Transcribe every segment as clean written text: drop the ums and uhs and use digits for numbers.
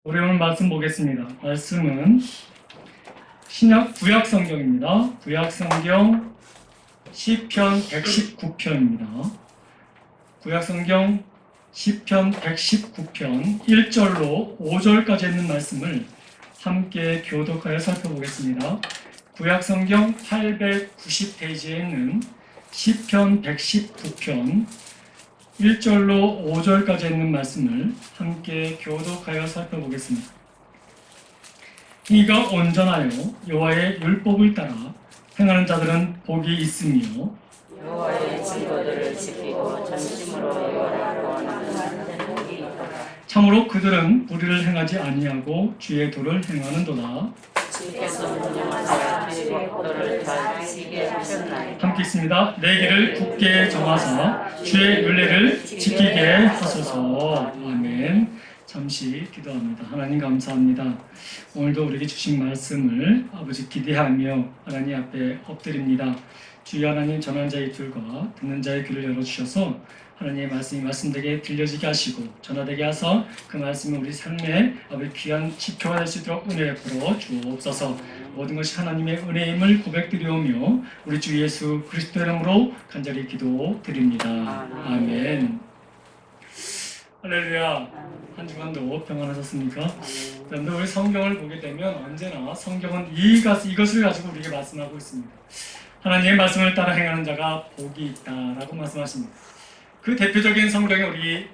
우리 오늘 말씀 보겠습니다. 말씀은 신약 구약 성경입니다. 구약 성경 시편 119편입니다. 구약 성경 시편 119편 1절로 5절까지 있는 말씀을 함께 교독하여 살펴보겠습니다. 구약 성경 890페이지에 있는 시편 119편 1절로 5절까지 있는 말씀을 함께 교독하여 살펴보겠습니다. 이가 온전하여 여호와의 율법을 따라 행하는 자들은 복이 있으며 여호와의 증거들을 지키고 전심으로 여호와를 구하는 자들은 복이 있도다. 참으로 그들은 불의를 행하지 아니하고 주의 도를 행하는도다. 주께서 운영하사 주의 법도를 잘 지키게 하셨나이다. 함께 있습니다. 내 길을 굳게 정하사 주의 윤례를 지키게 하소서. 아멘. 잠시 기도합니다. 하나님 감사합니다. 오늘도 우리에게 주신 말씀을 아버지 기대하며 하나님 앞에 엎드립니다. 주여 하나님, 전하는 자의 귀과 듣는 자의 귀를 열어주셔서 하나님의 말씀이 말씀되게 들려지게 하시고 전하되게 하사 그 말씀이 우리 삶에 아버지 귀한 지표가 될 수 있도록 은혜 베풀어 주옵소서. 모든 것이 하나님의 은혜임을 고백드리오며 우리 주 예수 그리스도 이름으로 간절히 기도드립니다. 아멘. 할렐루야. 한 주간도 평안하셨습니까? 그런데 우리 성경을 보게 되면 언제나 성경은 이것을 가지고 우리에게 말씀하고 있습니다. 하나님의 말씀을 따라 행하는 자가 복이 있다라고 말씀하십니다. 그 대표적인 성경이 우리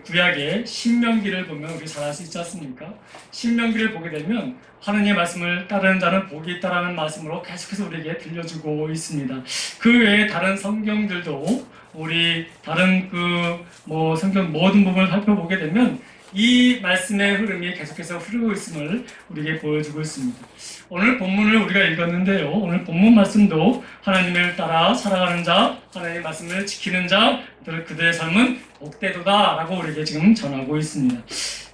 구약의 신명기를 보면 우리 잘 알 수 있지 않습니까? 신명기를 보게 되면 하나님의 말씀을 따르는 자는 복이 있다라는 말씀으로 계속해서 우리에게 들려주고 있습니다. 그 외에 다른 성경들도 우리 다른 성경 모든 부분을 살펴보게 되면 이 말씀의 흐름이 계속해서 흐르고 있음을 우리에게 보여주고 있습니다. 오늘 본문을 우리가 읽었는데요. 오늘 본문 말씀도 하나님을 따라 살아가는 자, 하나님의 말씀을 지키는 자, 그들의 삶은 복되도다 라고 우리에게 지금 전하고 있습니다.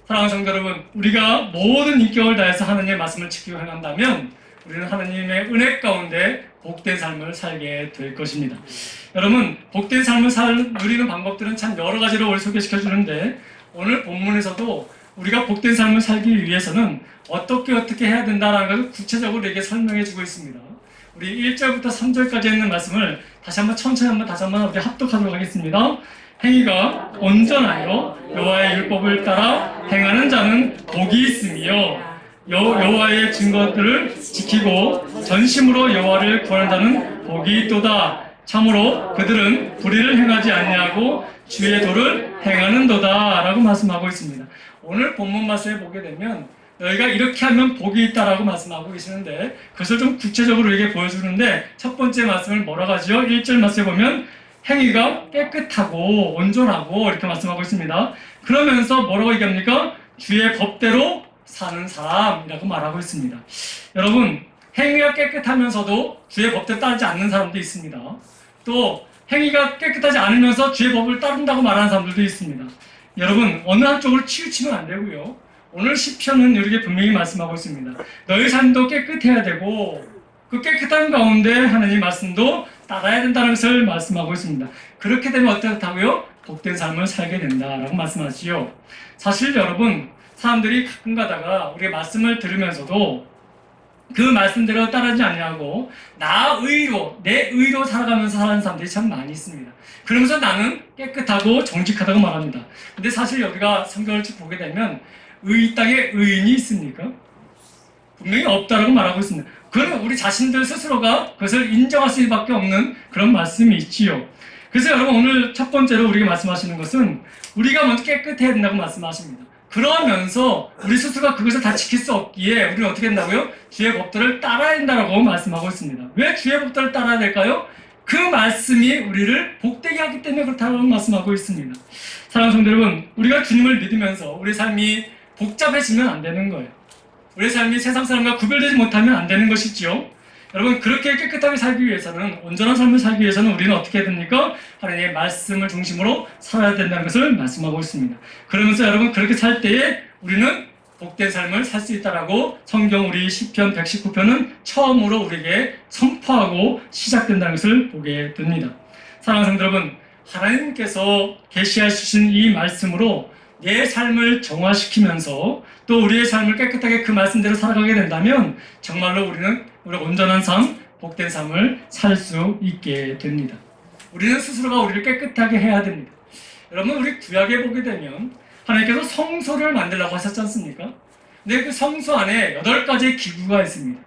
사랑하는 성도 여러분, 우리가 모든 인격을 다해서 하나님의 말씀을 지키고 행한다면 우리는 하나님의 은혜 가운데 복된 삶을 살게 될 것입니다. 여러분, 복된 삶을 누리는 방법들은 참 여러 가지로 우리 소개시켜 주는데 오늘 본문에서도 우리가 복된 삶을 살기 위해서는 어떻게 해야 된다는 것을 구체적으로 우리에게 설명해 주고 있습니다. 우리 1절부터 3절까지 있는 말씀을 다시 한번 천천히 다시 한번 우리 합독하도록 하겠습니다. 행위가 온전하여 여호와의 율법을 따라 행하는 자는 복이 있으며 여호와의 증거들을 지키고 전심으로 여호와를 구하는 자는 복이 있도다. 참으로 그들은 불의를 행하지 아니하고 주의 도를 행하는도다 라고 말씀하고 있습니다. 오늘 본문 말씀에 보게 되면 너희가 이렇게 하면 복이 있다라고 말씀하고 계시는데 그것을 좀 구체적으로 우리에게 보여주는데 첫 번째 말씀을 뭐라고 하죠? 1절 말씀에 보면 행위가 깨끗하고 온전하고 이렇게 말씀하고 있습니다. 그러면서 뭐라고 얘기합니까? 주의 법대로 사는 사람이라고 말하고 있습니다. 여러분, 행위가 깨끗하면서도 주의 법대로 따르지 않는 사람도 있습니다. 또 행위가 깨끗하지 않으면서 주의 법을 따른다고 말하는 사람들도 있습니다. 여러분, 어느 한쪽으로 치우치면 안 되고요. 오늘 시편은 이렇게 분명히 말씀하고 있습니다. 너희 삶도 깨끗해야 되고 그 깨끗한 가운데 하나님의 말씀도 따라야 된다는 것을 말씀하고 있습니다. 그렇게 되면 어떻다고요? 복된 삶을 살게 된다라고 말씀하시죠. 사실 여러분, 사람들이 가끔 가다가 우리의 말씀을 들으면서도 그 말씀대로 따르지 아니하고 내 의로 살아가면서 사는 사람들이 참 많이 있습니다. 그러면서 나는 깨끗하고 정직하다고 말합니다. 근데 사실 우리가 성경을 쭉 보게 되면 이 땅에 의인이 있습니까? 분명히 없다라고 말하고 있습니다. 그러면 우리 자신들 스스로가 그것을 인정할 수밖에 없는 그런 말씀이 있지요. 그래서 여러분, 오늘 첫 번째로 우리가 말씀하시는 것은 우리가 먼저 깨끗해야 된다고 말씀하십니다. 그러면서 우리 스스로가 그것을 다 지킬 수 없기에 우리는 어떻게 된다고요? 주의 법도를 따라야 된다고 말씀하고 있습니다. 왜 주의 법도를 따라야 될까요? 그 말씀이 우리를 복되게 하기 때문에 그렇다고 말씀하고 있습니다. 사랑하는 성도 여러분, 우리가 주님을 믿으면서 우리 삶이 복잡해지면 안 되는 거예요. 우리 삶이 세상 사람과 구별되지 못하면 안 되는 것이지요. 여러분, 그렇게 깨끗하게 살기 위해서는, 온전한 삶을 살기 위해서는 우리는 어떻게 해야 됩니까? 하나님의 말씀을 중심으로 살아야 된다는 것을 말씀하고 있습니다. 그러면서 여러분, 그렇게 살 때에 우리는 복된 삶을 살 수 있다라고 성경 우리 시편 119편은 처음으로 우리에게 선포하고 시작된다는 것을 보게 됩니다. 사랑하는 성도 여러분, 하나님께서 계시해 주신 이 말씀으로 내 삶을 정화시키면서 또 우리의 삶을 깨끗하게 그 말씀대로 살아가게 된다면 정말로 우리가 온전한 삶, 복된 삶을 살 수 있게 됩니다. 우리는 스스로가 우리를 깨끗하게 해야 됩니다. 여러분, 우리 구약에 보게 되면 하나님께서 성소를 만들라고 하셨지 않습니까? 근데 그 성소 안에 8가지의 기구가 있습니다.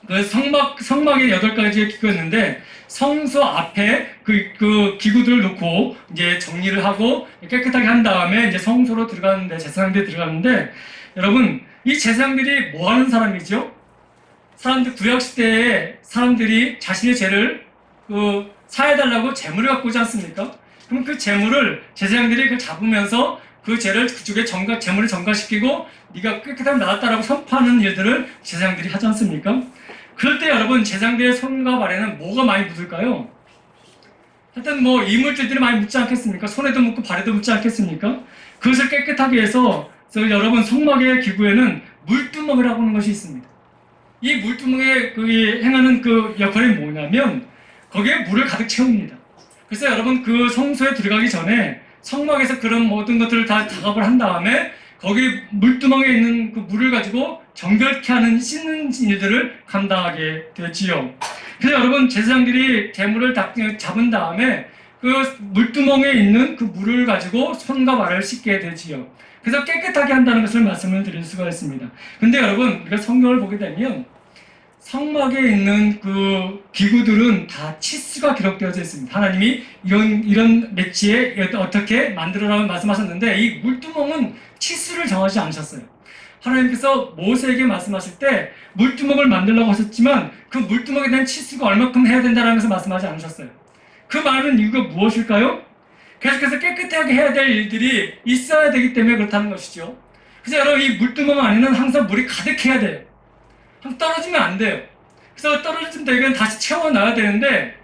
그 성막에 8가지의 기구가 있는데 성소 앞에 그 기구들을 놓고 이제 정리를 하고 깨끗하게 한 다음에 이제 성소로 들어가는데, 제사장들이 들어가는데, 여러분, 이 제사장들이 뭐 하는 사람이죠? 구약 시대에 사람들이 자신의 죄를 사해달라고 재물을 갖고 오지 않습니까? 그럼 그 재물을 제사장들이 잡으면서 그 죄를 그쪽에 재물을 전가시키고 네가 깨끗하면 나았다라고 선포하는 일들을 제사장들이 하지 않습니까? 그럴 때 여러분, 제사장들의 손과 발에는 뭐가 많이 묻을까요? 하여튼 뭐 이물질들이 많이 묻지 않겠습니까? 손에도 묻고 발에도 묻지 않겠습니까? 그것을 깨끗하게 해서 여러분, 성막의 기구에는 물두멍이라고 하는 것이 있습니다. 이 물두멍에 행하는 그 역할이 뭐냐면 거기에 물을 가득 채웁니다. 그래서 여러분, 그 성소에 들어가기 전에 성막에서 그런 모든 것들을 다 작업을 한 다음에 거기 물두멍에 있는 그 물을 가지고 정결케 하는 씻는 일들을 감당하게 되지요. 그래서 여러분, 제사장들이 재물을 잡은 다음에 그 물두멍에 있는 그 물을 가지고 손과 발을 씻게 되지요. 그래서 깨끗하게 한다는 것을 말씀을 드릴 수가 있습니다. 근데 여러분, 우리가 성경을 보게 되면 성막에 있는 그 기구들은 다 치수가 기록되어져 있습니다. 하나님이 이런 매치에 어떻게 만들어라고 말씀하셨는데 이 물두멍은 치수를 정하지 않으셨어요. 하나님께서 모세에게 말씀하실 때 물두멍을 만들라고 하셨지만 그 물두멍에 대한 치수가 얼마큼 해야 된다는 것을 말씀하지 않으셨어요. 그 말은 이유가 무엇일까요? 계속해서 깨끗하게 해야 될 일들이 있어야 되기 때문에 그렇다는 것이죠. 그래서 여러분, 이 물두멍 안에는 항상 물이 가득해야 돼요. 떨어지면 안 돼요. 그래서 떨어지면 되면 다시 채워놔야 되는데,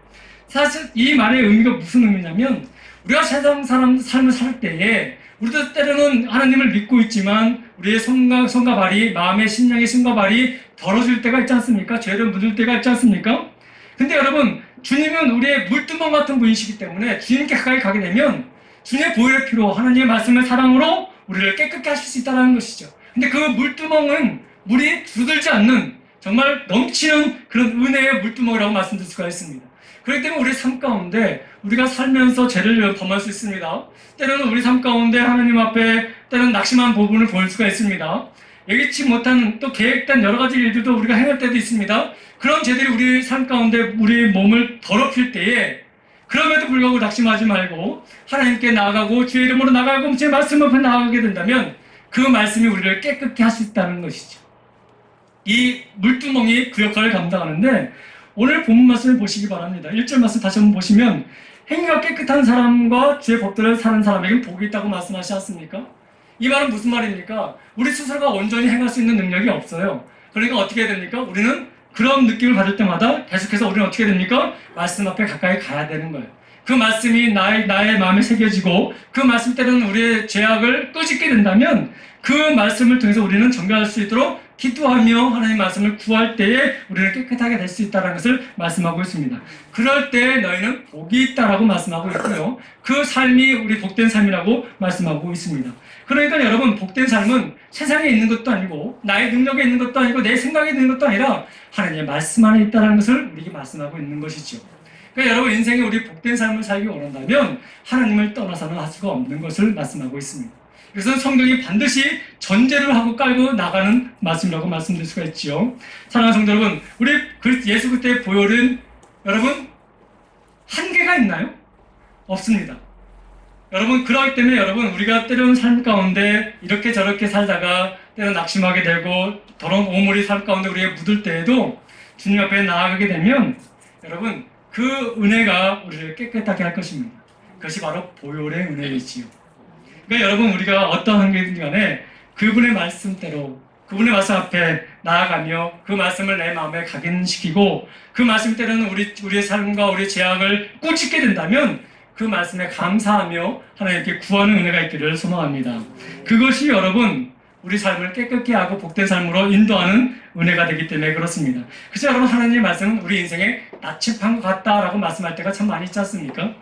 사실 이 말의 의미가 무슨 의미냐면 우리가 세상 삶을 살 때에 우리도 때로는 하나님을 믿고 있지만 우리의 손과 발이, 마음의 심령의 손과 발이 더러질 때가 있지 않습니까? 죄를 묻을 때가 있지 않습니까? 근데 여러분, 주님은 우리의 물두멍 같은 분이시기 때문에 주님께 가까이 가게 되면 주님의 보혈의 피로, 하나님의 말씀의 사랑으로 우리를 깨끗게 하실 수 있다는 것이죠. 근데 그 물두멍은 물이 줄어들지 않는 정말 넘치는 그런 은혜의 물두멍이라고 말씀드릴 수가 있습니다. 그렇기 때문에 우리 삶 가운데 우리가 살면서 죄를 범할 수 있습니다. 때로는 우리 삶 가운데 하나님 앞에 때로는 낙심한 부분을 보일 수가 있습니다. 예기치 못한 또 계획된 여러 가지 일들도 우리가 행할 때도 있습니다. 그런 죄들이 우리 삶 가운데 우리 몸을 더럽힐 때에 그럼에도 불구하고 낙심하지 말고 하나님께 나아가고 주의 이름으로 나아가고 제 말씀 앞에 나아가게 된다면 그 말씀이 우리를 깨끗게 할 수 있다는 것이죠. 이 물두멍이 그 역할을 감당하는데 오늘 본문 말씀을 보시기 바랍니다. 1절 말씀 다시 한번 보시면 행위가 깨끗한 사람과 주의 법들을 사는 사람에게는 복이 있다고 말씀하시지 않습니까? 이 말은 무슨 말입니까? 우리 스스로가 온전히 행할 수 있는 능력이 없어요. 그러니까 어떻게 해야 됩니까? 우리는 그런 느낌을 받을 때마다 계속해서 우리는 어떻게 됩니까? 말씀 앞에 가까이 가야 되는 거예요. 그 말씀이 나의 마음에 새겨지고 그 말씀 때는 우리의 죄악을 끄집게 된다면 그 말씀을 통해서 우리는 정결할 수 있도록 기도하며 하나님 말씀을 구할 때에 우리는 깨끗하게 될 수 있다는 것을 말씀하고 있습니다. 그럴 때 너희는 복이 있다라고 말씀하고 있고요. 그 삶이 우리 복된 삶이라고 말씀하고 있습니다. 그러니까 여러분, 복된 삶은 세상에 있는 것도 아니고 나의 능력에 있는 것도 아니고 내 생각에 있는 것도 아니라 하나님의 말씀 안에 있다는 것을 우리에게 말씀하고 있는 것이죠. 그러니까 여러분, 인생에 우리 복된 삶을 살기 원한다면 하나님을 떠나서는 할 수가 없는 것을 말씀하고 있습니다. 그래서 성경이 반드시 전제를 하고 깔고 나가는 말씀이라고 말씀드릴 수가 있지요. 사랑하는 성도 여러분, 우리 예수 그리스도의 보혈은 여러분 한계가 있나요? 없습니다. 여러분, 그렇기 때문에 여러분, 우리가 때로는 삶 가운데 이렇게 저렇게 살다가 때로는 낙심하게 되고 더러운 오물이 삶 가운데 우리에게 묻을 때에도 주님 앞에 나아가게 되면 여러분, 그 은혜가 우리를 깨끗하게 할 것입니다. 그것이 바로 보혈의 은혜이지요. 그러니까 여러분, 우리가 어떤 환경이든 간에 그분의 말씀대로 그분의 말씀 앞에 나아가며 그 말씀을 내 마음에 각인시키고 그 말씀 때로는 우리의 삶과 우리의 죄악을 꾸짖게 된다면 그 말씀에 감사하며 하나님께 구하는 은혜가 있기를 소망합니다. 그것이 여러분 우리 삶을 깨끗게 하고 복된 삶으로 인도하는 은혜가 되기 때문에 그렇습니다. 그래서 여러분, 하나님의 말씀은 우리 인생에 나침판 것 같다라고 말씀할 때가 참 많이 있지 않습니까?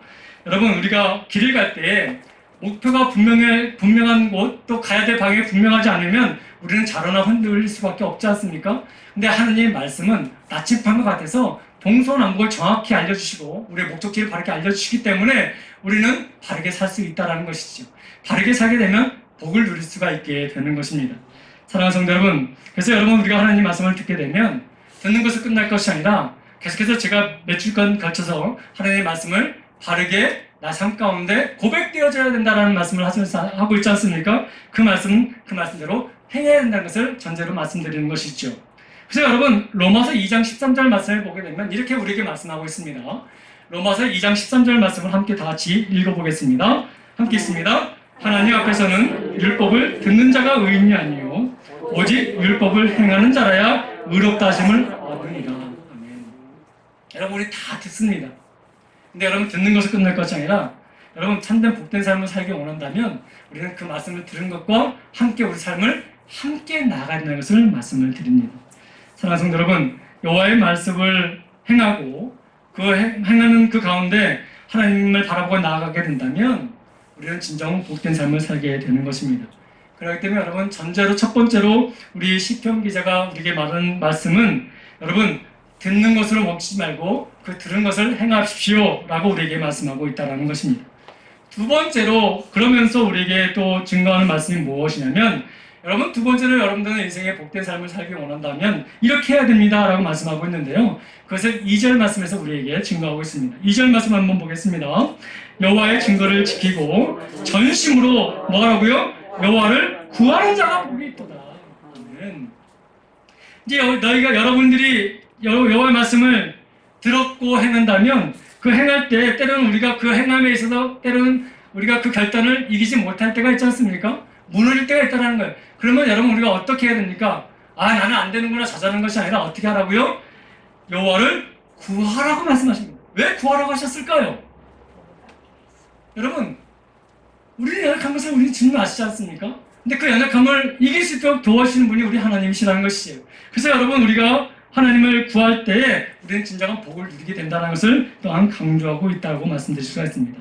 여러분, 우리가 길을 갈 때 목표가 분명한 곳, 또 가야 될 방향이 분명하지 않으면 우리는 자로나 흔들릴 수밖에 없지 않습니까? 근데 하나님의 말씀은 나침판과 같아서 동서남북을 정확히 알려주시고 우리의 목적지를 바르게 알려주시기 때문에 우리는 바르게 살 수 있다는 것이죠. 바르게 살게 되면 복을 누릴 수가 있게 되는 것입니다. 사랑하는 성도 여러분, 그래서 여러분 우리가 하나님 말씀을 듣게 되면 듣는 것을 끝날 것이 아니라 계속해서 제가 몇 주간 걸쳐서 하나님의 말씀을 바르게 나 삶 가운데 고백되어져야 된다는 말씀을 하고 있지 않습니까? 그 말씀대로 행해야 된다는 것을 전제로 말씀드리는 것이죠. 그래서 여러분 로마서 2장 13절 말씀을 보게 되면 이렇게 우리에게 말씀하고 있습니다. 로마서 2장 13절 말씀을 함께 다 같이 읽어보겠습니다. 함께 있습니다. 하나님 앞에서는 율법을 듣는 자가 의인이 아니요 오직 율법을 행하는 자라야 의롭다 하심을 얻으리라. 아멘. 여러분 우리 다 듣습니다. 근데 여러분 듣는 것을 끝날 것이 아니라 여러분 참된 복된 삶을 살기 원한다면 우리는 그 말씀을 들은 것과 함께 우리 삶을 함께 나아가야 된다는 것을 말씀을 드립니다. 사랑하는 성도 여러분, 여호와의 말씀을 행하고 그 행하는 그 가운데 하나님을 바라보고 나아가게 된다면 우리는 진정 복된 삶을 살게 되는 것입니다. 그렇기 때문에 여러분 전제로 첫 번째로 우리 시편 기자가 우리에게 말하는 말씀은 여러분 듣는 것으로 멈추지 말고 그 들은 것을 행하십시오 라고 우리에게 말씀하고 있다는 것입니다. 두 번째로 그러면서 우리에게 또 증거하는 말씀이 무엇이냐면 여러분 두 번째로 여러분들은 인생의 복된 삶을 살기 원한다면 이렇게 해야 됩니다 라고 말씀하고 있는데요. 그것을 2절 말씀에서 우리에게 증거하고 있습니다. 2절 말씀 한번 보겠습니다. 여호와의 증거를 지키고 전심으로 뭐라고요? 여호와를 구하는 자가 복이 있도다. 이제 너희가 여러분들이 여호와의 말씀을 들었고 행한다면 그 행할 때 때로는 우리가 그 행함에 있어서 때로는 우리가 그 결단을 이기지 못할 때가 있지 않습니까? 무너질 때가 있다는 거예요. 그러면 여러분 우리가 어떻게 해야 됩니까? 나는 안 되는구나 자자는 것이 아니라 어떻게 하라고요? 여호와를 구하라고 말씀하십니다. 왜 구하라고 하셨을까요? 여러분 우리는 연약한 것을 우리는 주님 아시지 않습니까? 근데 그 연약함을 이길 수 있도록 도와주시는 분이 우리 하나님이시라는 것이에요. 그래서 여러분 우리가 하나님을 구할 때에 우리는 진정한 복을 누리게 된다는 것을 또한 강조하고 있다고 말씀드릴 수가 있습니다.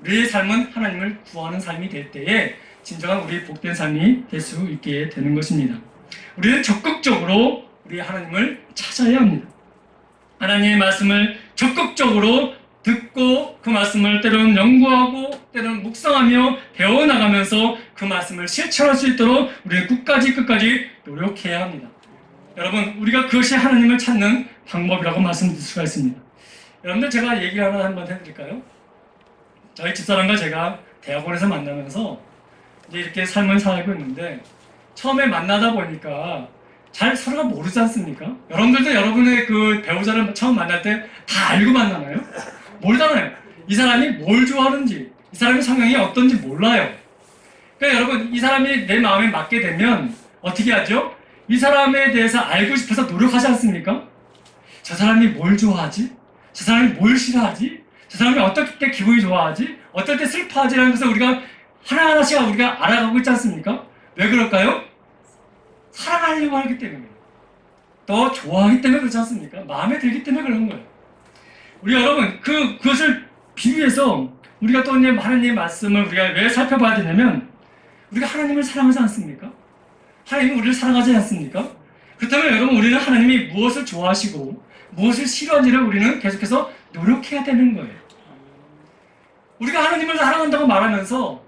우리의 삶은 하나님을 구하는 삶이 될 때에 진정한 우리의 복된 삶이 될 수 있게 되는 것입니다. 우리는 적극적으로 우리 하나님을 찾아야 합니다. 하나님의 말씀을 적극적으로 듣고 그 말씀을 때로는 연구하고 때로는 묵상하며 배워나가면서 그 말씀을 실천할 수 있도록 우리는 끝까지 노력해야 합니다. 여러분 우리가 그것이 하나님을 찾는 방법이라고 말씀드릴 수가 있습니다. 여러분들 제가 얘기 하나 한번 해드릴까요? 저희 집사람과 제가 대학원에서 만나면서 이제 이렇게 삶을 살고 있는데 처음에 만나다 보니까 잘 서로가 모르지 않습니까? 여러분들도 여러분의 그 배우자를 처음 만날 때 다 알고 만나나요? 모르잖아요. 이 사람이 뭘 좋아하는지, 이 사람의 성향이 어떤지 몰라요. 그러니까 여러분, 이 사람이 내 마음에 맞게 되면 어떻게 하죠? 이 사람에 대해서 알고 싶어서 노력하지 않습니까? 저 사람이 뭘 좋아하지? 저 사람이 뭘 싫어하지? 저 사람이 어떨 때 기분이 좋아하지? 어떨 때 슬퍼하지라는 것을 우리가 하나하나씩 우리가 알아가고 있지 않습니까? 왜 그럴까요? 사랑하려고 하기 때문에. 또 좋아하기 때문에 그렇지 않습니까? 마음에 들기 때문에 그런 거예요. 우리 여러분, 그것을 비유해서 우리가 또 하나님의 말씀을 우리가 왜 살펴봐야 되냐면 우리가 하나님을 사랑하지 않습니까? 하나님은 우리를 사랑하지 않습니까? 그렇다면 여러분 우리는 하나님이 무엇을 좋아하시고 무엇을 싫어하는지를 우리는 계속해서 노력해야 되는 거예요. 우리가 하나님을 사랑한다고 말하면서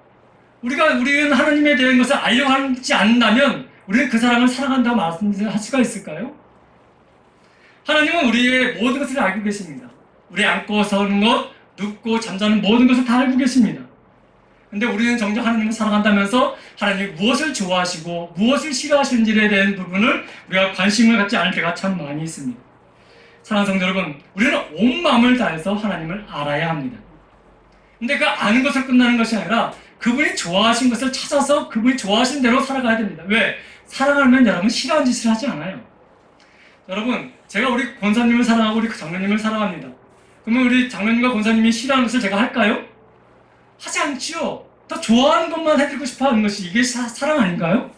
우리는 하나님에 대한 것을 알려고 하지 않는다면 우리는 그 사람을 사랑한다고 말할 수가 있을까요? 하나님은 우리의 모든 것을 알고 계십니다. 우리 앉고 서는 것, 눕고 잠자는 모든 것을 다 알고 계십니다. 근데 우리는 정작 하나님을 사랑한다면서 하나님이 무엇을 좋아하시고 무엇을 싫어하시는지에 대한 부분을 우리가 관심을 갖지 않을 때가 참 많이 있습니다. 사랑하는 성도 여러분, 우리는 온 마음을 다해서 하나님을 알아야 합니다. 근데 그 아는 것으로 끝나는 것이 아니라 그분이 좋아하신 것을 찾아서 그분이 좋아하신 대로 살아가야 됩니다. 왜? 사랑하면 여러분 싫어하는 짓을 하지 않아요. 여러분, 제가 우리 권사님을 사랑하고 우리 장로님을 사랑합니다. 그러면 우리 장로님과 권사님이 싫어하는 것을 제가 할까요? 하지 않지요. 더 좋아하는 것만 해드리고 싶어 하는 것이 이게 사랑 아닌가요?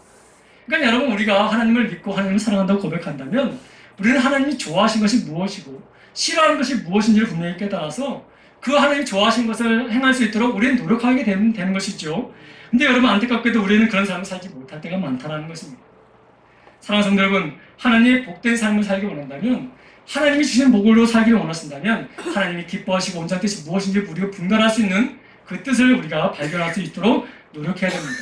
그러니까 여러분 우리가 하나님을 믿고 하나님을 사랑한다고 고백한다면 우리는 하나님이 좋아하신 것이 무엇이고 싫어하는 것이 무엇인지를 분명히 깨달아서 그 하나님이 좋아하신 것을 행할 수 있도록 우리는 노력하게 되는 것이죠. 근데 여러분 안타깝게도 우리는 그런 삶을 살지 못할 때가 많다는 것입니다. 사랑하는 성도 여러분, 하나님의 복된 삶을 살기 원한다면, 하나님이 주신 복으로 살기를 원하신다면 하나님이 기뻐하시고 온전한 뜻이 무엇인지 우리가 분별할 수 있는 그 뜻을 우리가 발견할 수 있도록 노력해야 됩니다.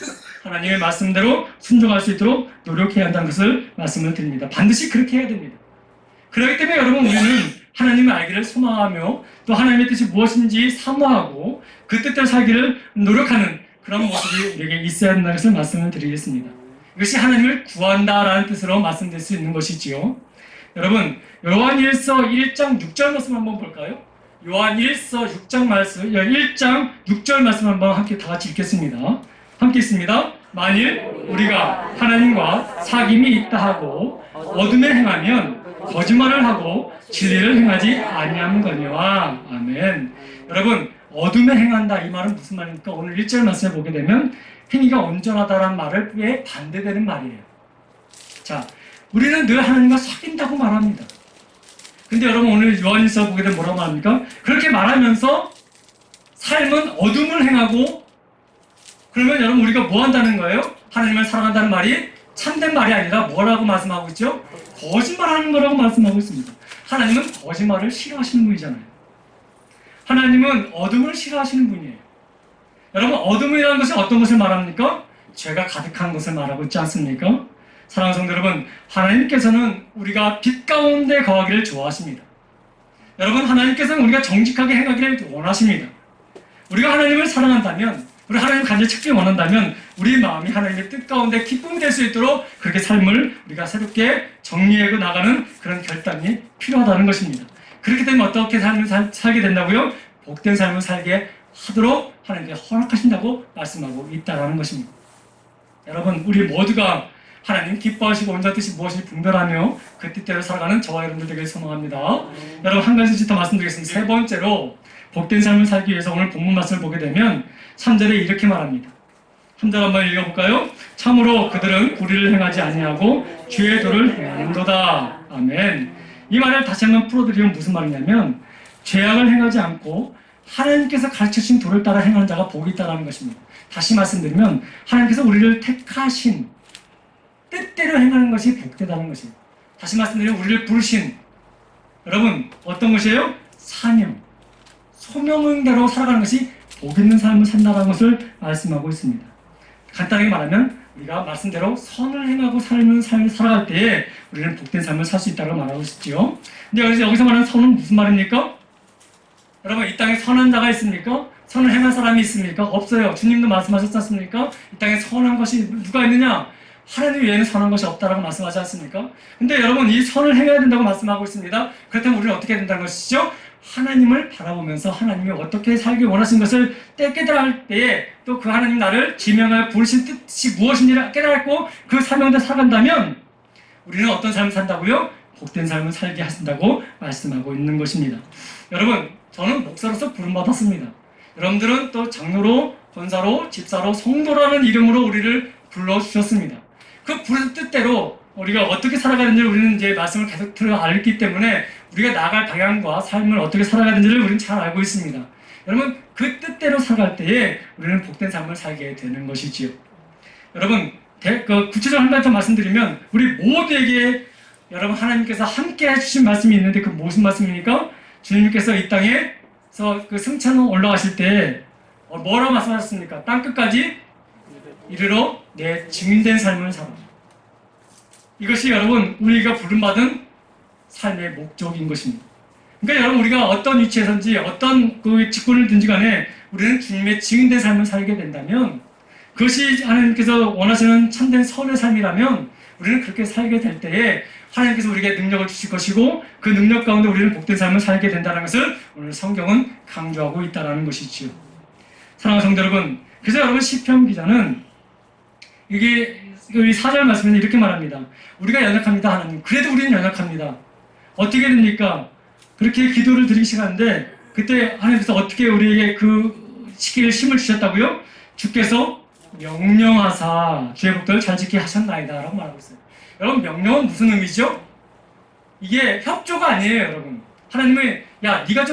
하나님의 말씀대로 순종할 수 있도록 노력해야 한다는 것을 말씀을 드립니다. 반드시 그렇게 해야 됩니다. 그렇기 때문에 여러분 우리는 하나님을 알기를 소망하며 또 하나님의 뜻이 무엇인지 사모하고 그 뜻대로 살기를 노력하는 그런 모습이 우리에게 있어야 한다는 것을 말씀을 드리겠습니다. 이것이 하나님을 구한다라는 뜻으로 말씀드릴 수 있는 것이지요. 여러분 요한일서 1장 6절 말씀 한번 볼까요? 요한일서 6장 말씀, 1장 6절 말씀 한번 함께 다 같이 읽겠습니다. 함께 있습니다. 만일 우리가 하나님과 사귐이 있다 하고 어둠에 행하면 거짓말을 하고 진리를 행하지 아니하는거니와. 아멘. 여러분 어둠에 행한다 이 말은 무슨 말입니까? 오늘 1절 말씀에 보게 되면 행위가 온전하다라는 말을 왜 반대되는 말이에요. 자, 우리는 늘 하나님과 사귄다고 말합니다. 근데 여러분 오늘 요한일서 보게 되면 뭐라고 말합니까? 그렇게 말하면서 삶은 어둠을 행하고, 그러면 여러분 우리가 뭐 한다는 거예요? 하나님을 사랑한다는 말이 참된 말이 아니라 뭐라고 말씀하고 있죠? 거짓말하는 거라고 말씀하고 있습니다. 하나님은 거짓말을 싫어하시는 분이잖아요. 하나님은 어둠을 싫어하시는 분이에요. 여러분 어둠이라는 것이 어떤 것을 말합니까? 죄가 가득한 것을 말하고 있지 않습니까? 사랑하는 성도 여러분, 하나님께서는 우리가 빛 가운데 거하기를 좋아하십니다. 여러분 하나님께서는 우리가 정직하게 행하기를 원하십니다. 우리가 하나님을 사랑한다면, 우리 하나님 간절히 찾기 원한다면 우리 마음이 하나님의 뜻 가운데 기쁨이 될 수 있도록 그렇게 삶을 우리가 새롭게 정리하고 나가는 그런 결단이 필요하다는 것입니다. 그렇기 때문에 어떻게 삶을 살게 된다고요? 복된 삶을 살게 하도록 하나님께서 허락하신다고 말씀하고 있다는 것입니다. 여러분 우리 모두가 하나님 기뻐하시고 온전한 뜻이 무엇인지 분별하며 그 뜻대로 살아가는 저와 여러분들 되길 소망합니다. 여러분 한 가지 더 말씀드리겠습니다. 세 번째로 복된 삶을 살기 위해서 오늘 본문 말씀을 보게 되면 3절에 이렇게 말합니다. 3절 한번 읽어볼까요? 참으로 그들은 불의를 행하지 아니하고 주의 도를 행하는도다. 아멘. 이 말을 다시 한번 풀어드리면 무슨 말이냐면 죄악을 행하지 않고 하나님께서 가르쳐주신 도를 따라 행하는 자가 복이 있다는 것입니다. 다시 말씀드리면 하나님께서 우리를 택하신 뜻대로 행하는 것이 복되다는 것입니다. 다시 말씀드리면 우리를 부르신, 여러분 어떤 것이에요? 사명, 소명대로 살아가는 것이 복 있는 삶을 산다는 것을 말씀하고 있습니다. 간단하게 말하면 우리가 말씀대로 선을 행하고 삶을 살아갈 때에 우리는 복된 삶을 살 수 있다고 말하고 있죠. 근데 여기서 말하는 선은 무슨 말입니까? 여러분 이 땅에 선한 자가 있습니까? 선을 행한 사람이 있습니까? 없어요. 주님도 말씀하셨지 않습니까? 이 땅에 선한 것이 누가 있느냐? 하나님 외에는 선한 것이 없다라고 말씀하지 않습니까? 근데 여러분 이 선을 행해야 된다고 말씀하고 있습니다. 그렇다면 우리는 어떻게 해야 된다는 것이죠? 하나님을 바라보면서 하나님이 어떻게 살기 원하신 것을 깨달을 때에 또 그 하나님 나를 지명하여 부르신 뜻이 무엇인지를 깨달고 그 사명대로 살아간다면 우리는 어떤 삶을 산다고요? 복된 삶을 살게 하신다고 말씀하고 있는 것입니다. 여러분 저는 목사로서 부름받았습니다. 여러분들은 또 장로로, 권사로, 집사로, 성도라는 이름으로 우리를 불러주셨습니다. 그 부르신 뜻대로 우리가 어떻게 살아가는지 우리는 이제 말씀을 계속 들어 알기 때문에 우리가 나아갈 방향과 삶을 어떻게 살아가야 되는지를 우리는 잘 알고 있습니다. 여러분 그 뜻대로 살아갈 때에 우리는 복된 삶을 살게 되는 것이지요. 여러분 구체적으로 한 가지 더 말씀드리면 우리 모두에게 여러분 하나님께서 함께 해주신 말씀이 있는데 그 무슨 말씀입니까? 주님께서 이 땅에서 그 승천으로 올라가실 때 뭐라고 말씀하셨습니까? 땅끝까지 이르러 내 증인된 삶을 살아. 이것이 여러분 우리가 부름받은 삶의 목적인 것입니다. 그러니까 여러분 우리가 어떤 위치에선지 어떤 그 직분을든지 간에 우리는 주님의 증인된 삶을 살게 된다면 그것이 하나님께서 원하시는 참된 선의 삶이라면 우리는 그렇게 살게 될 때에 하나님께서 우리에게 능력을 주실 것이고 그 능력 가운데 우리는 복된 삶을 살게 된다는 것을 오늘 성경은 강조하고 있다는 것이지요. 사랑하는 성도 여러분, 그래서 여러분 시편 기자는 이게 우리 4절 말씀에는 이렇게 말합니다. 우리가 연약합니다 하나님. 그래도 우리는 연약합니다. 어떻게 됩니까? 그렇게 기도를 드리기 시작하는데 그때 하나님께서 어떻게 우리에게 그 시기를 힘을 주셨다고요? 주께서 명령하사 주의 복들을 잘 지키게 하셨나이다 라고 말하고 있어요. 여러분 명령은 무슨 의미죠? 이게 협조가 아니에요. 여러분 하나님의 야, 내가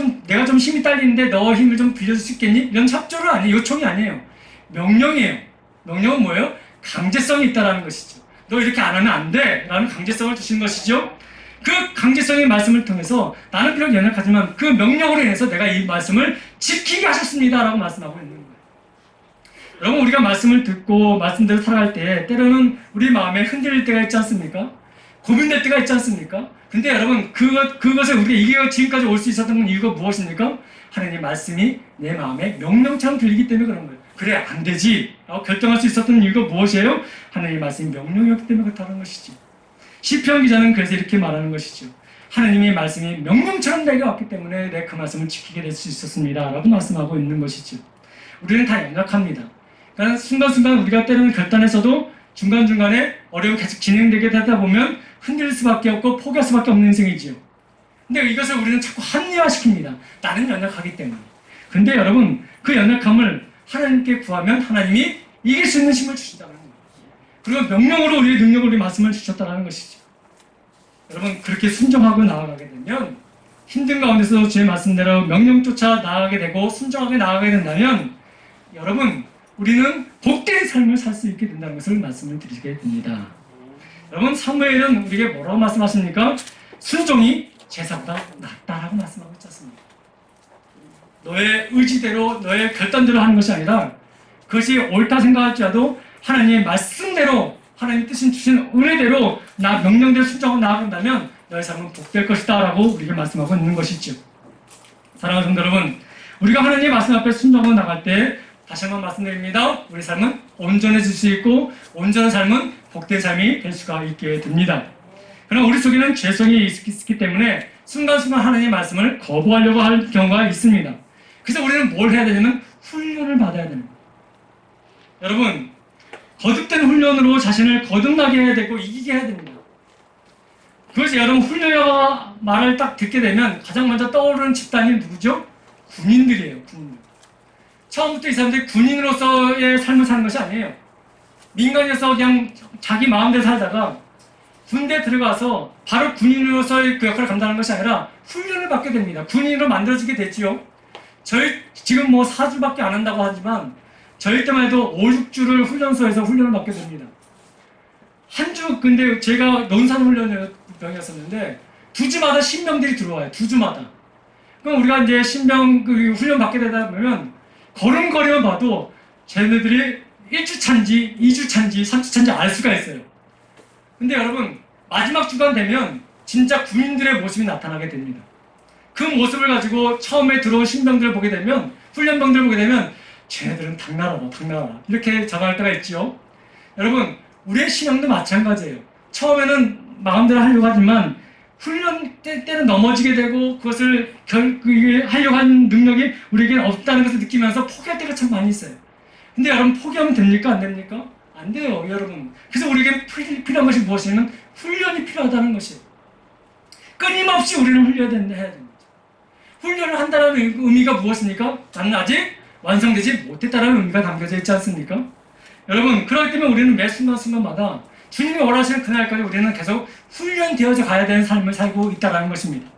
좀 힘이 딸리는데 너 힘을 좀 빌려줄 수 있겠니? 이런 협조를 아니에요. 요청이 아니에요. 명령이에요. 명령은 뭐예요? 강제성이 있다라는 것이죠. 너 이렇게 안 하면 안 돼! 라는 강제성을 주시는 것이죠. 그 강제성의 말씀을 통해서 나는 비록 연약하지만 그 명령으로 인해서 내가 이 말씀을 지키게 하셨습니다. 라고 말씀하고 있는 거예요. 여러분, 우리가 말씀을 듣고 말씀대로 살아갈 때 때로는 우리 마음에 흔들릴 때가 있지 않습니까? 고민될 때가 있지 않습니까? 근데 여러분, 그것을 우리가 이게 지금까지 올 수 있었던 이유가 무엇입니까? 하나님의 말씀이 내 마음에 명령처럼 들리기 때문에 그런 거예요. 그래, 안 되지! 라고 결정할 수 있었던 이유가 무엇이에요? 하나님의 말씀이 명령이었기 때문에 그렇다는 것이지. 시편 기자는 그래서 이렇게 말하는 것이죠. 하나님의 말씀이 명령처럼 내게 왔기 때문에 내가 그 말씀을 지키게 될 수 있었습니다. 라고 말씀하고 있는 것이죠. 우리는 다 연약합니다. 그러니까 순간순간 우리가 때로는 결단에서도 중간중간에 어려움이 계속 진행되게 되다 보면 흔들릴 수밖에 없고 포기할 수밖에 없는 인생이지요. 근데 이것을 우리는 자꾸 합리화시킵니다. 나는 연약하기 때문에. 근데 여러분, 그 연약함을 하나님께 구하면 하나님이 이길 수 있는 힘을 주신다는 거예요. 그리고 명령으로 우리의 능력을 우리 말씀을 주셨다는 것이죠. 여러분, 그렇게 순종하고 나아가게 되면 힘든 가운데서 주의 말씀대로 명령 쫓아 나아가게 되고 순종하게 나아가게 된다면 여러분, 우리는 복된 삶을 살 수 있게 된다는 것을 말씀을 드리게 됩니다. 여러분, 사무엘은 우리에게 뭐라고 말씀하십니까? 순종이 제사보다 낫다라고 말씀하고 있지 않습니까? 너의 의지대로 너의 결단대로 하는 것이 아니라 그것이 옳다 생각할지라도 하나님의 말씀대로 하나님 뜻인 주신 은혜대로 나 명령대로 순종하고 나아간다면 너의 삶은 복될 것이다 라고 우리에게 말씀하고 있는 것이죠. 사랑하는 성도 여러분, 우리가 하나님의 말씀 앞에 순종하고 나갈 때 다시 한번 말씀드립니다. 우리 삶은 온전해질 수 있고 온전한 삶은 복된 삶이 될 수가 있게 됩니다. 그러나 우리 속에는 죄성이 있기 때문에 순간순간 하나님의 말씀을 거부하려고 할 경우가 있습니다. 그래서 우리는 뭘 해야 되냐면 훈련을 받아야 됩니다. 여러분, 거듭된 훈련으로 자신을 거듭나게 해야 되고 이기게 해야 됩니다. 그것이 여러분 훈련이라고 말을 딱 듣게 되면 가장 먼저 떠오르는 집단이 누구죠? 군인들이에요. 군인들. 처음부터 이 사람들이 군인으로서의 삶을 사는 것이 아니에요. 민간에서 그냥 자기 마음대로 살다가 군대에 들어가서 바로 군인으로서의 그 역할을 감당하는 것이 아니라 훈련을 받게 됩니다. 군인으로 만들어지게 됐지요. 저희 지금 뭐 4주밖에 안 한다고 하지만 저희 때만 해도 5, 6주를 훈련소에서 훈련을 받게 됩니다. 한 주, 근데 제가 논산훈련병이었었는데 2주마다 신병들이 들어와요. 2주마다. 그럼 우리가 이제 신병 훈련 받게 되다 보면 걸음걸이만 봐도 쟤네들이 1주 차인지 2주 차인지 3주 차인지 알 수가 있어요. 근데 여러분, 마지막 주간 되면 진짜 군인들의 모습이 나타나게 됩니다. 그 모습을 가지고 처음에 들어온 신병들을 보게 되면, 훈련병들을 보게 되면 쟤네들은 당나라다 당나라 이렇게 자랑할 때가 있지요. 여러분, 우리의 신앙도 마찬가지예요. 처음에는 마음대로 하려고 하지만 훈련 때는 넘어지게 되고 그것을 하려고 하는 능력이 우리에게 없다는 것을 느끼면서 포기할 때가 참 많이 있어요. 근데 여러분, 포기하면 됩니까? 안 됩니까? 안 돼요, 여러분. 그래서 우리에게 필요한 것이 무엇이냐면 훈련이 필요하다는 것이에요. 끊임없이 우리는 훈련해야 됩니다. 훈련을 한다는 의미가 무엇입니까? 나는 아직 완성되지 못했다는 의미가 담겨져 있지 않습니까? 여러분, 그렇기 때문에 우리는 매 순간순간마다 주님이 원하시는 그날까지 우리는 계속 훈련되어져 가야 되는 삶을 살고 있다는 것입니다.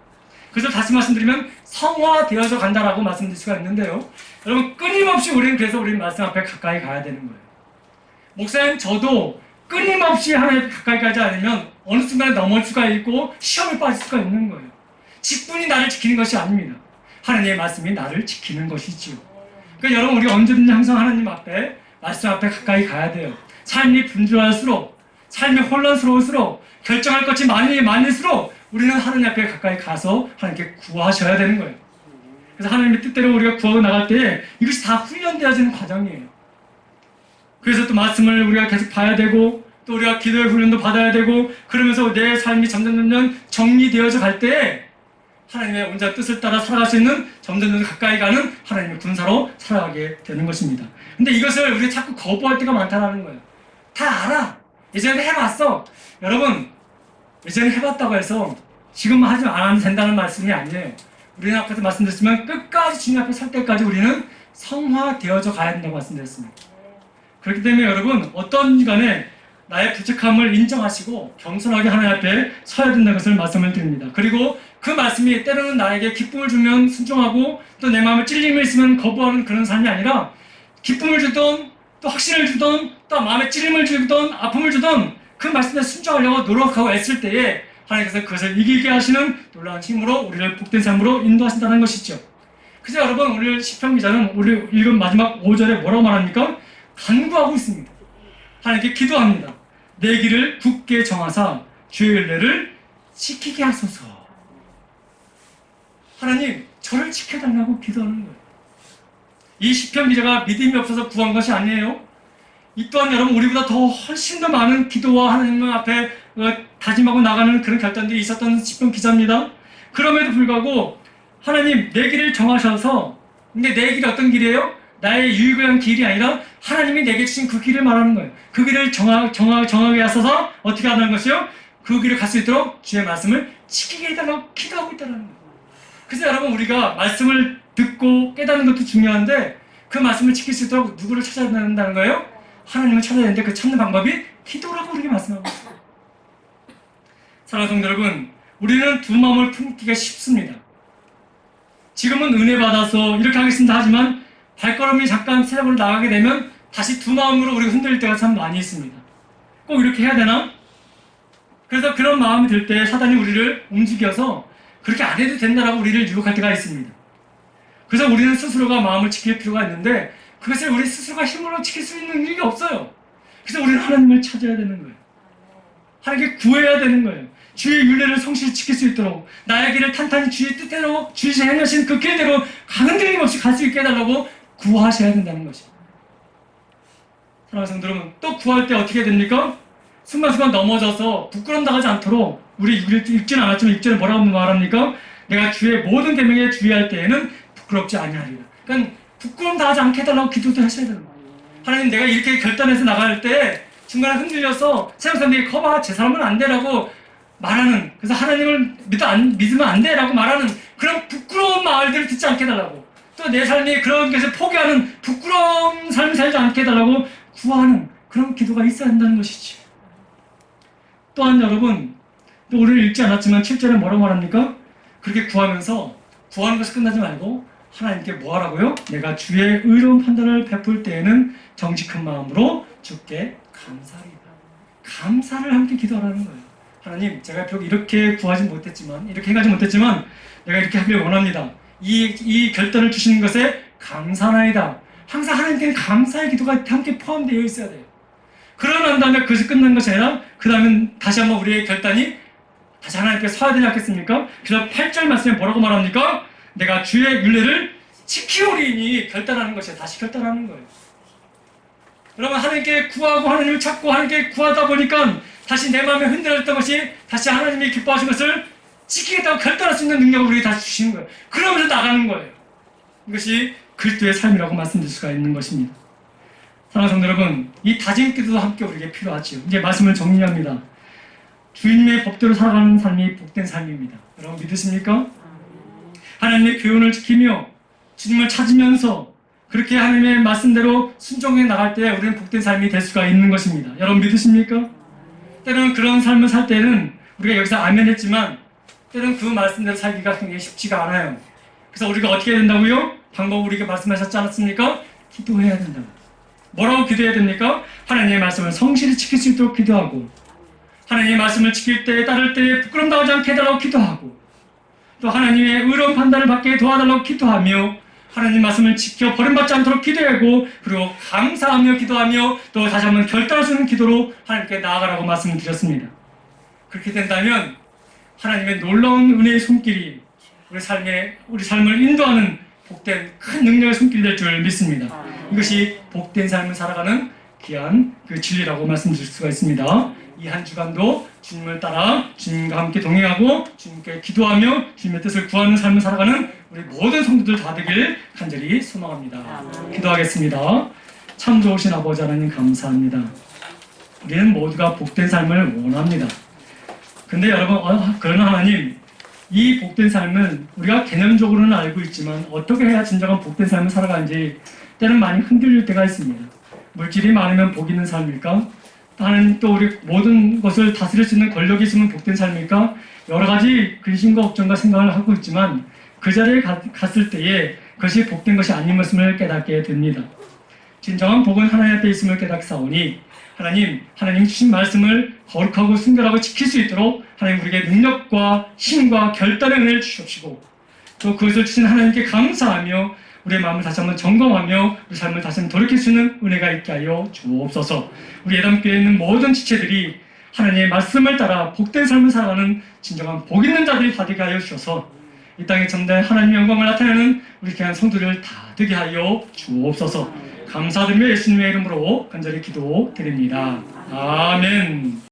그래서 다시 말씀드리면 성화되어져 간다라고 말씀드릴 수가 있는데요. 여러분, 끊임없이 우리는 그래서 우리 말씀 앞에 가까이 가야 되는 거예요. 목사님, 저도 끊임없이 하나님 가까이 가지 않으면 어느 순간에 넘어질 수가 있고 시험에 빠질 수가 있는 거예요. 직분이 나를 지키는 것이 아닙니다. 하나님의 말씀이 나를 지키는 것이지요. 그러니까 여러분, 우리 언제든지 항상 하나님 앞에 말씀 앞에 가까이 가야 돼요. 삶이 분주할수록, 삶이 혼란스러울수록, 결정할 것이 많을수록 우리는 하나님 앞에 가까이 가서 하나님께 구하셔야 되는 거예요. 그래서 하나님의 뜻대로 우리가 구하고 나갈 때 이것이 다 훈련되어지는 과정이에요. 그래서 또 말씀을 우리가 계속 봐야 되고 또 우리가 기도의 훈련도 받아야 되고 그러면서 내 삶이 점점 정리되어져 갈 때 하나님의 온전한 뜻을 따라 살아갈 수 있는 점점 가까이 가는 하나님의 군사로 살아가게 되는 것입니다. 근데 이것을 우리가 자꾸 거부할 때가 많다는 거예요. 다 알아. 예전에 해봤어. 여러분, 예전에 해봤다고 해서 지금 하지 않아도 된다는 말씀이 아니에요. 우리는 아까도 말씀드렸지만 끝까지 주님 앞에 설 때까지 우리는 성화되어져 가야 된다고 말씀드렸습니다. 그렇기 때문에 여러분, 어떤 간에 나의 부족함을 인정하시고 겸손하게 하나님 앞에 서야 된다는 것을 말씀을 드립니다. 그리고 그 말씀이 때로는 나에게 기쁨을 주면 순종하고 또 내 마음에 찔림이 있으면 거부하는 그런 삶이 아니라 기쁨을 주던 또 확신을 주던 또 마음에 찔림을 주던 아픔을 주던 그 말씀에 순종하려고 노력하고 애쓸 때에 하나님께서 그것을 이기게 하시는 놀라운 힘으로 우리를 복된 삶으로 인도하신다는 것이죠. 그래서 여러분 오늘 시편 기자는 우리 읽은 마지막 5절에 뭐라고 말합니까? 간구하고 있습니다. 하나님께 기도합니다. 내 길을 굳게 정하사 주의 윤례를 지키게 하소서. 하나님 저를 지켜달라고 기도하는 거예요. 이 시편 기자가 믿음이 없어서 구한 것이 아니에요. 이 또한 여러분 우리보다 더 훨씬 더 많은 기도와 하나님 앞에 다짐하고 나가는 그런 결단들이 있었던 시편 기자입니다. 그럼에도 불구하고 하나님 내 길을 정하셔서, 근데 내 길이 어떤 길이에요? 나의 유익을 위한 길이 아니라 하나님이 내게 주신 그 길을 말하는 거예요. 그 길을 정하게 하셔서 어떻게 하는 것이요? 그 길을 갈 수 있도록 주의 말씀을 지키게 해달라고 기도하고 있다는 거예요. 그래서 여러분 우리가 말씀을 듣고 깨닫는 것도 중요한데 그 말씀을 지킬 수 있도록 누구를 찾아야 된다는 거예요? 하나님을 찾아야 되는데 그 찾는 방법이 기도라고 우리에게 말씀하고 있어요. 사랑하는 성도 여러분, 우리는 두 마음을 품기가 쉽습니다. 지금은 은혜 받아서 이렇게 하겠습니다 하지만 발걸음이 잠깐 세상으로 나가게 되면 다시 두 마음으로 우리가 흔들릴 때가 참 많이 있습니다. 꼭 이렇게 해야 되나? 그래서 그런 마음이 들 때 사단이 우리를 움직여서 그렇게 안 해도 된다라고 우리를 유혹할 때가 있습니다. 그래서 우리는 스스로가 마음을 지킬 필요가 있는데 그것을 우리 스스로가 힘으로 지킬 수 있는 능력이 없어요. 그래서 우리는 하나님을 찾아야 되는 거예요. 하나님께 구해야 되는 거예요. 주의 윤례를 성실히 지킬 수 있도록 나의 길을 탄탄히 주의 뜻대로 주의 행하신 그 길대로 흔들림 없이 갈 수 있게 해달라고 구하셔야 된다는 것입니다. 사랑하는 성도 여러분, 또 구할 때 어떻게 됩니까? 순간순간 넘어져서 부끄럼 당하지 않도록 우리 읽지는 않았지만 6절에 뭐라고 말합니까? 내가 주의 모든 계명에 주의할 때에는 부끄럽지 아니하리라. 그러니까 부끄럼 당하지 않게 해달라고 기도도 하셔야 되는 거예요. 하나님 내가 이렇게 결단해서 나갈 때 중간에 흔들려서 세상 사람들이 거봐 제 사람은 안 되라고 말하는, 그래서 하나님을 믿으면 안 되라고 말하는 그런 부끄러운 말들을 듣지 않게 해달라고, 또 내 삶이 그런 것을 포기하는 부끄러운 삶을 살지 않게 해달라고 구하는 그런 기도가 있어야 한다는 것이지. 또한 여러분, 또 오늘 읽지 않았지만 7절에 뭐라고 말합니까? 그렇게 구하면서 구하는 것이 끝나지 말고 하나님께 뭐 하라고요? 내가 주의 의로운 판단을 베풀 때에는 정직한 마음으로 주께 감사하리라. 감사를 함께 기도하라는 거예요. 하나님, 제가 비록 이렇게 구하지 못했지만, 이렇게 행하지 못했지만 내가 이렇게 하길 원합니다. 이 결단을 주시는 것에 감사나이다. 항상 하나님께는 감사의 기도가 함께 포함되어 있어야 돼요. 그러고 난 다음에 그것이 끝난 것이 아니라 그 다음에 다시 한번 우리의 결단이 다시 하나님께 서야 되지 않겠습니까? 그래서 8절 말씀에 뭐라고 말합니까? 내가 주의 윤례를 지키오리니 결단하는 것이에요. 다시 결단하는 거예요. 여러분, 하나님께 구하고 하나님을 찾고 하나님께 구하다 보니까 다시 내 마음에 흔들렸던 것이 다시 하나님이 기뻐하신 것을 지키겠다고 결단할 수 있는 능력을 우리에게 다시 주시는 거예요. 그러면서 나가는 거예요. 이것이 그리스도의 삶이라고 말씀드릴 수가 있는 것입니다. 사랑하는 성도 여러분, 이 다짐 기도도 함께 우리에게 필요하지요. 이제 말씀을 정리합니다. 주님의 법대로 살아가는 삶이 복된 삶입니다. 여러분 믿으십니까? 하나님의 교훈을 지키며 주님을 찾으면서 그렇게 하나님의 말씀대로 순종해 나갈 때 우리는 복된 삶이 될 수가 있는 것입니다. 여러분 믿으십니까? 때로는 그런 삶을 살 때는 우리가 여기서 아멘 했지만 때로는 그 말씀대로 살기가 굉장히 쉽지가 않아요. 그래서 우리가 어떻게 해야 된다고요? 방법을 우리가 말씀하셨지 않았습니까? 기도해야 된다고. 뭐라고 기도해야 됩니까? 하나님의 말씀을 성실히 지킬 수 있도록 기도하고, 하나님의 말씀을 지킬 때 따를 때 부끄럼 당하지 않게 해달라고 기도하고, 또 하나님의 의로운 판단을 받게 도와달라고 기도하며, 하나님 말씀을 지켜 버림받지 않도록 기도하고, 그리고 감사하며 기도하며 또 다시 한번 결단할 수 있는 기도로 하나님께 나아가라고 말씀을 드렸습니다. 그렇게 된다면 하나님의 놀라운 은혜의 손길이 우리 삶을 인도하는 복된 큰 능력의 손길이 될 줄 믿습니다. 이것이 복된 삶을 살아가는 귀한 그 진리라고 말씀드릴 수가 있습니다. 이 한 주간도 주님을 따라 주님과 함께 동행하고 주님께 기도하며 주님의 뜻을 구하는 삶을 살아가는 우리 모든 성도들 다 되길 간절히 소망합니다. 기도하겠습니다. 참 좋으신 아버지 하나님 감사합니다. 우리는 모두가 복된 삶을 원합니다. 근데 여러분, 그러나 하나님, 이 복된 삶은 우리가 개념적으로는 알고 있지만 어떻게 해야 진정한 복된 삶을 살아가는지 때는 많이 흔들릴 때가 있습니다. 물질이 많으면 복 있는 삶일까? 하나님, 또 우리 모든 것을 다스릴 수 있는 권력이 있으면 복된 삶일까? 여러 가지 근심과 걱정과 생각을 하고 있지만 그 자리에 갔을 때에 그것이 복된 것이 아님을 깨닫게 됩니다. 진정한 복은 하나님 앞에 있음을 깨닫사오니 하나님 주신 말씀을 거룩하고 순결하고 지킬 수 있도록 하나님 우리에게 능력과 힘과 결단의 은혜를 주시옵시고 또 그것을 주신 하나님께 감사하며 우리의 마음을 다시 한번 점검하며 우리 삶을 다시 한번 돌이킬 수 있는 은혜가 있게 하여 주옵소서. 우리 예담교회에 있는 모든 지체들이 하나님의 말씀을 따라 복된 삶을 살아가는 진정한 복 있는 자들이 다 되게 하여 주셔서 이 땅에 참된 하나님의 영광을 나타내는 우리 귀한 성도들 다 되게 하여 주옵소서. 감사드리며 예수님의 이름으로 간절히 기도드립니다. 아멘.